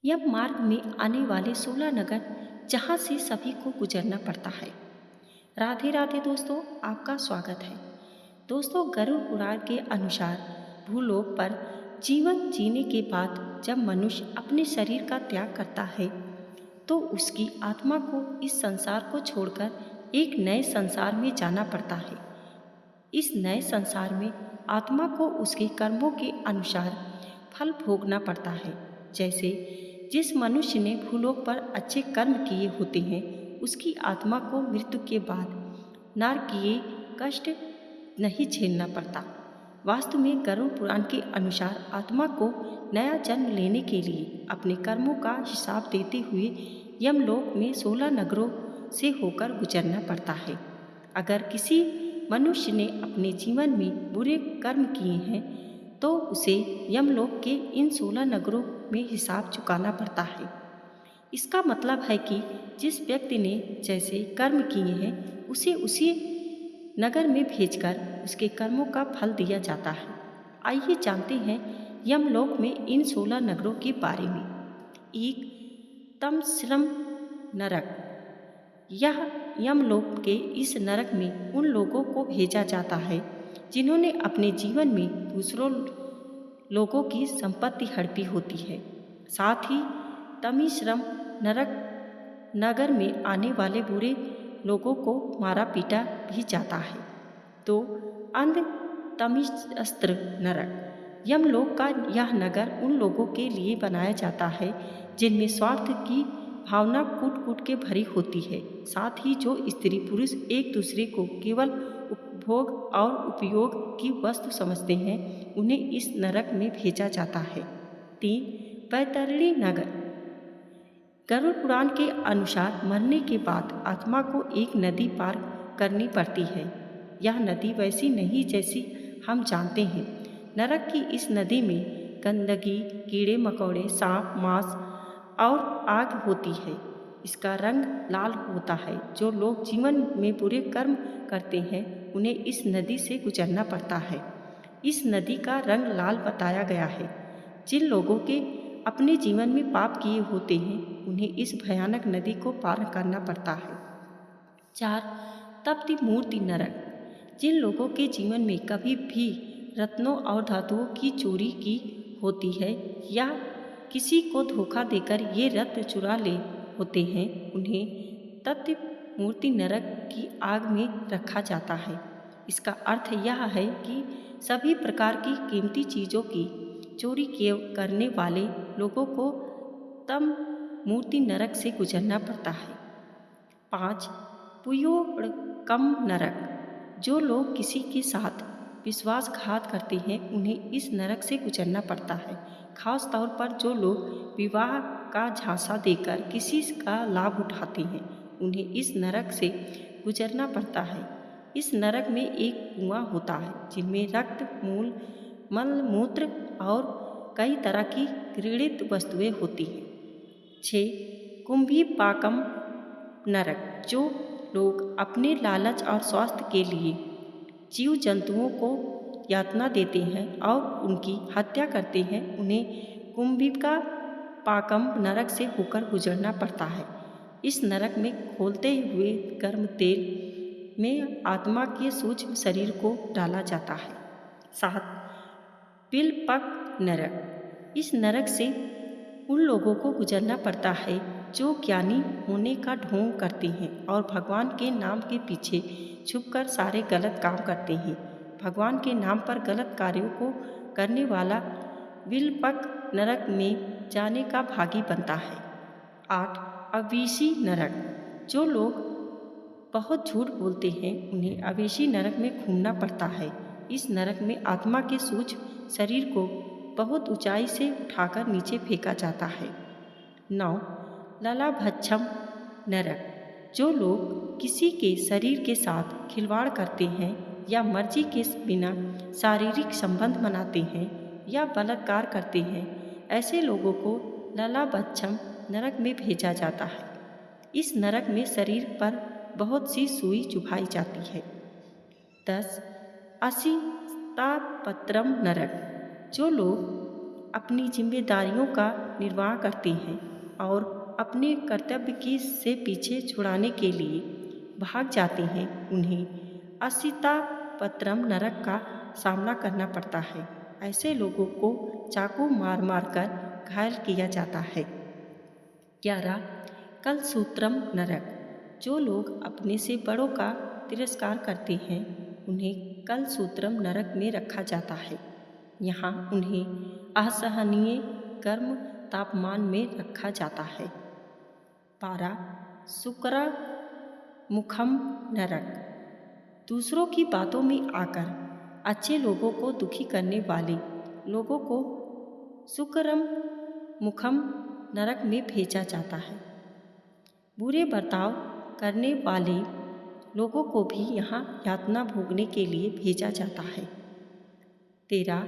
यम मार्ग में आने वाले 16 नगर जहाँ से सभी को गुजरना पड़ता है। राधे राधे दोस्तों, आपका स्वागत है। दोस्तों, गरुड़ पुराण के अनुसार भूलोक पर जीवन जीने के बाद जब मनुष्य अपने शरीर का त्याग करता है तो उसकी आत्मा को इस संसार को छोड़कर एक नए संसार में जाना पड़ता है। इस नए संसार में आत्मा को उसके कर्मों के अनुसार फल भोगना पड़ता है। जैसे जिस मनुष्य ने भूलोक पर अच्छे कर्म किए होते हैं उसकी आत्मा को मृत्यु के बाद नारकीय कष्ट नहीं झेलना पड़ता। वास्तव में गरुड़ पुराण के अनुसार आत्मा को नया जन्म लेने के लिए अपने कर्मों का हिसाब देते हुए यमलोक में 16 नगरों से होकर गुजरना पड़ता है। अगर किसी मनुष्य ने अपने जीवन में बुरे कर्म किए हैं तो उसे यमलोक के इन 16 नगरों में हिसाब चुकाना पड़ता है। इसका मतलब है कि जिस व्यक्ति ने जैसे कर्म किए हैं उसे उसी नगर में भेजकर उसके कर्मों का फल दिया जाता है। आइए जानते हैं यमलोक में इन 16 नगरों के बारे में। एक, तमश्रम नरक। यह यमलोक के इस नरक में उन लोगों को भेजा जाता है जिन्होंने अपने जीवन में दूसरों लोगों की संपत्ति हड़पी होती है। साथ ही तमिश्रम नरक नगर में आने वाले बुरे लोगों को मारा पीटा भी जाता है। तो अंध तमिस्त्र नरक। यमलोक का यह नगर उन लोगों के लिए बनाया जाता है जिनमें स्वार्थ की भावना कूट कूट के भरी होती है। साथ ही जो स्त्री पुरुष एक दूसरे को केवल उपभोग और उपयोग की वस्तु समझते हैं उन्हें इस नरक में भेजा जाता है। 3, बैतरणी नगर। गरुड़ पुराण के अनुसार मरने के बाद आत्मा को एक नदी पार करनी पड़ती है। यह नदी वैसी नहीं जैसी हम जानते हैं। नरक की इस नदी में गंदगी, कीड़े मकोड़े, सांप, मांस और आग होती है। इसका रंग लाल होता है। जो लोग जीवन में बुरे कर्म करते हैं उन्हें इस नदी से गुजरना पड़ता है। इस नदी का रंग लाल बताया गया है। जिन लोगों के अपने जीवन में पाप किए होते हैं उन्हें इस भयानक नदी को पार करना पड़ता है। 4, तप्ती मूर्ति नरक। जिन लोगों के जीवन में कभी भी रत्नों और धातुओं की चोरी की होती है या किसी को धोखा देकर ये रत्न चुरा ले होते हैं उन्हें तप्ती मूर्ति नरक की आग में रखा जाता है। इसका अर्थ यह है कि सभी प्रकार की कीमती चीज़ों की चोरी करने वाले लोगों को तम मूर्ति नरक से गुजरना पड़ता है। 5, पुयोड़कम नरक। जो लोग किसी के साथ विश्वासघात करते हैं उन्हें इस नरक से गुजरना पड़ता है। खास तौर पर जो लोग विवाह का झांसा देकर किसी का लाभ उठाते हैं उन्हें इस नरक से गुजरना पड़ता है। इस नरक में एक कुआं होता है जिनमें रक्त, मूल, मल मूत्र और कई तरह की घृणित वस्तुएं होती हैं। 6, कुंभीपाकम नरक। जो लोग अपने लालच और स्वास्थ्य के लिए जीव जंतुओं को यातना देते हैं और उनकी हत्या करते हैं उन्हें कुंभिका पाकम नरक से होकर गुजरना पड़ता है। इस नरक में खोलते हुए गर्म तेल में आत्मा के सूक्ष्म शरीर को डाला जाता है। 7, पिलपक नरक। इस नरक से उन लोगों को गुजरना पड़ता है जो ज्ञानी होने का ढोंग करते हैं और भगवान के नाम के पीछे छुपकर सारे गलत काम करते हैं। भगवान के नाम पर गलत कार्यों को करने वाला विलपक नरक में जाने का भागी बनता है। 8, अवीशी नरक। जो लोग बहुत झूठ बोलते हैं उन्हें अवेशी नरक में घूमना पड़ता है। इस नरक में आत्मा के सूक्ष्म शरीर को बहुत ऊंचाई से उठाकर नीचे फेंका जाता है। 9, ललाभच्छम नरक। जो लोग किसी के शरीर के साथ खिलवाड़ करते हैं या मर्जी के बिना शारीरिक संबंध बनाते हैं या बलात्कार करते हैं ऐसे लोगों को ललाभच्छम नरक में भेजा जाता है। इस नरक में शरीर पर बहुत सी सुई चुभाई जाती है। 10, असितापत्रम नरक। जो लोग अपनी जिम्मेदारियों का निर्वाह करते हैं और अपने कर्तव्य की से पीछे छुड़ाने के लिए भाग जाते हैं, उन्हें असिता पत्रम नरक का सामना करना पड़ता है। ऐसे लोगों को चाकू मार मार कर घायल किया जाता है। 11 कल सूत्रम नरक। जो लोग अपने से बड़ों का तिरस्कार करते हैं, उन्हें कल सूत्रम नरक में रखा जाता है। यहाँ उन्हें असहनीय गर्म तापमान में रखा जाता है। 12 शुक्र मुखम नरक। दूसरों की बातों में आकर अच्छे लोगों को दुखी करने वाले लोगों को शुक्रम मुखम नरक में भेजा जाता है। बुरे बर्ताव करने वाले लोगों को भी यहाँ यातना भोगने के लिए भेजा जाता है। 13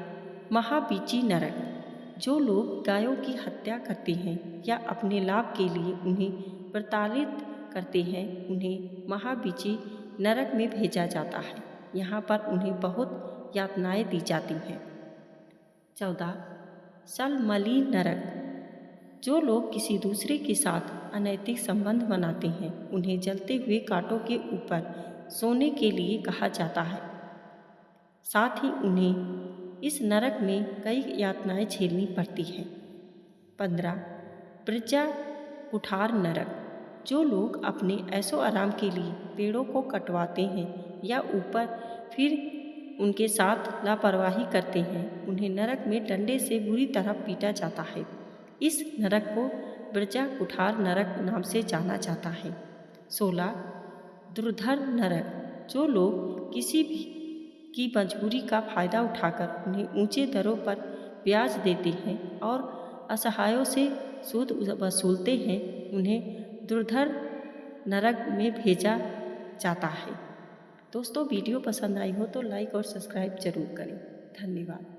महाबीची नरक। जो लोग गायों की हत्या करते हैं या अपने लाभ के लिए उन्हें प्रताड़ित करते हैं, उन्हें महाबीची नरक में भेजा जाता है। यहाँ पर उन्हें बहुत यातनाएं दी जाती हैं। 14 सलमली नरक। जो लोग किसी दूसरे के साथ अनैतिक संबंध बनाते हैं, उन्हें जलते हुए कांटों के ऊपर सोने के लिए कहा जाता है। साथ ही उन्हें इस नरक में कई यातनाएं झेलनी पड़ती हैं। 15 प्रजा कुठार नरक। जो लोग अपने ऐशो आराम के लिए पेड़ों को कटवाते हैं या ऊपर फिर उनके साथ लापरवाही करते हैं, उन्हें नरक में डंडे से बुरी तरह पीटा जाता है। इस नरक को ब्रजा कुठार नरक नाम से जाना जाता है। 16 दुर्धर नरक। जो लोग किसी भी की मजबूरी का फायदा उठाकर उन्हें ऊंचे दरों पर ब्याज देते हैं और असहायों से सूद वसूलते हैं, उन्हें दुर्धर नरक में भेजा जाता है। दोस्तों, वीडियो पसंद आई हो तो लाइक और सब्सक्राइब जरूर करें। धन्यवाद।